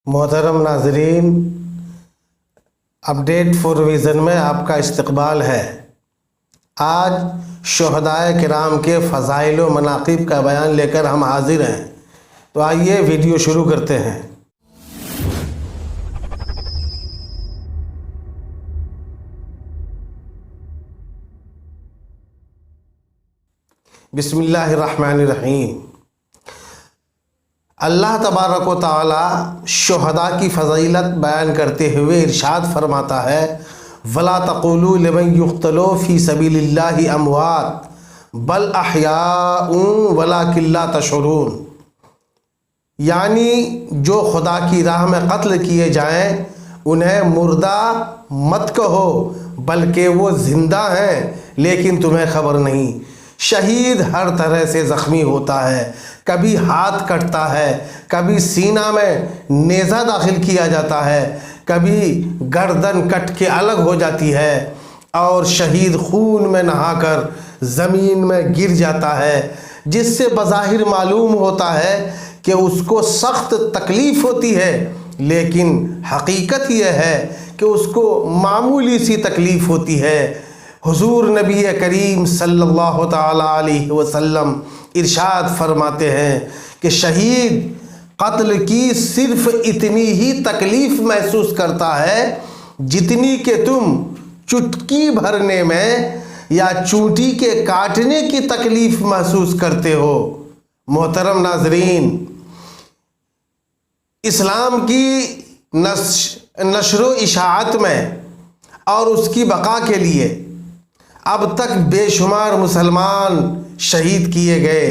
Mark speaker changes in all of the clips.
Speaker 1: मोहतरम नाजरीन, update for vision में आपका इस्तकबाल है। आज शुहदाए किराम के फ़ज़ाइल व मनाक़िब का बयान लेकर हम हाज़िर हैं। तो आइए वीडियो शुरू करते हैं। बिस्मिल्लाहिर्रहमानिर्रहीम। अल्लाह तबारक व तआला शुहदा की फ़ज़ीलत बयान करते हुए इरशाद फरमाता है, वला तक़ूलू लिमन युक़्तलू फ़ी सबीलिल्लाहि अमवात बल अहयाउन वलाकिन ला तशऊरून। यानी जो खुदा की राह में कत्ल किए जाएं उन्हें मुर्दा मत कहो, बल्कि वो ज़िंदा हैं लेकिन तुम्हें खबर नहीं। शहीद हर तरह से ज़ख्मी होता है, कभी हाथ कटता है, कभी सीना में नेज़ा दाखिल किया जाता है, कभी गर्दन कट के अलग हो जाती है और शहीद खून में नहाकर ज़मीन में गिर जाता है, जिससे बज़ाहिर मालूम होता है कि उसको सख्त तकलीफ़ होती है, लेकिन हकीकत यह है कि उसको मामूली सी तकलीफ़ होती है। हुज़ूर नबी करीम सल्लल्लाहु तआला अलैहि वसल्लम इरशाद फरमाते हैं कि शहीद कत्ल की सिर्फ़ इतनी ही तकलीफ़ महसूस करता है जितनी कि तुम चुटकी भरने में या चूंटी के काटने की तकलीफ़ महसूस करते हो। मोहतरम नाजरीन, इस्लाम की नशर इशाअत में और उसकी बका के लिए अब तक बेशुमार मुसलमान शहीद किए गए,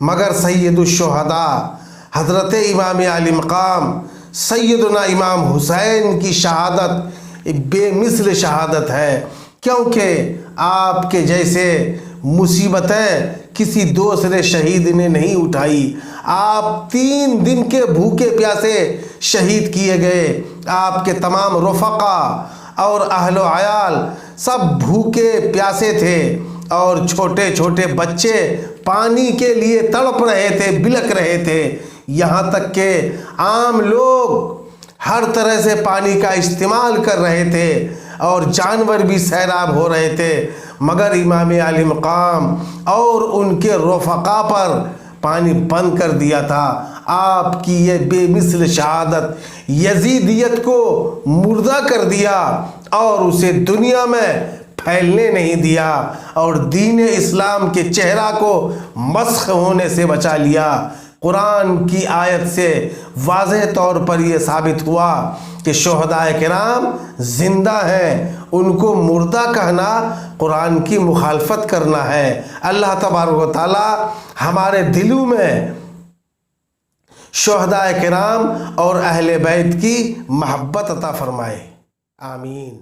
Speaker 1: मगर सैयदुश्शुहदा हज़रत इमाम आली मकाम सैयदना इमाम हुसैन की शहादत बेमिसल शहादत है, क्योंकि आपके जैसे मुसीबतें किसी दूसरे शहीद ने नहीं उठाई। आप 3 दिन के भूखे प्यासे शहीद किए गए। आपके तमाम रफ़क़ा और अहलो अयाल सब भूखे प्यासे थे और छोटे छोटे बच्चे पानी के लिए तड़प रहे थे, बिलक रहे थे। यहाँ तक कि आम लोग हर तरह से पानी का इस्तेमाल कर रहे थे और जानवर भी सैराब हो रहे थे, मगर इमाम आली मकाम और उनके रफ़क़ा पर पानी बंद कर दिया था। आपकी ये बेमिसल शहादत यजीदियत को मुर्दा कर दिया और उसे दुनिया में फैलने नहीं दिया और दीन इस्लाम के चेहरा को मस्ख़ होने से बचा लिया। कुरान की आयत से वाज़ेह तौर पर यह साबित हुआ कि शुहदाए किराम ज़िंदा हैं, उनको मुर्दा कहना कुरान की मुखालफत करना है। अल्लाह तबारक व तआला हमारे दिलों में शुहदाए किराम और अहले बैत की महब्बत अता फरमाए। आमीन।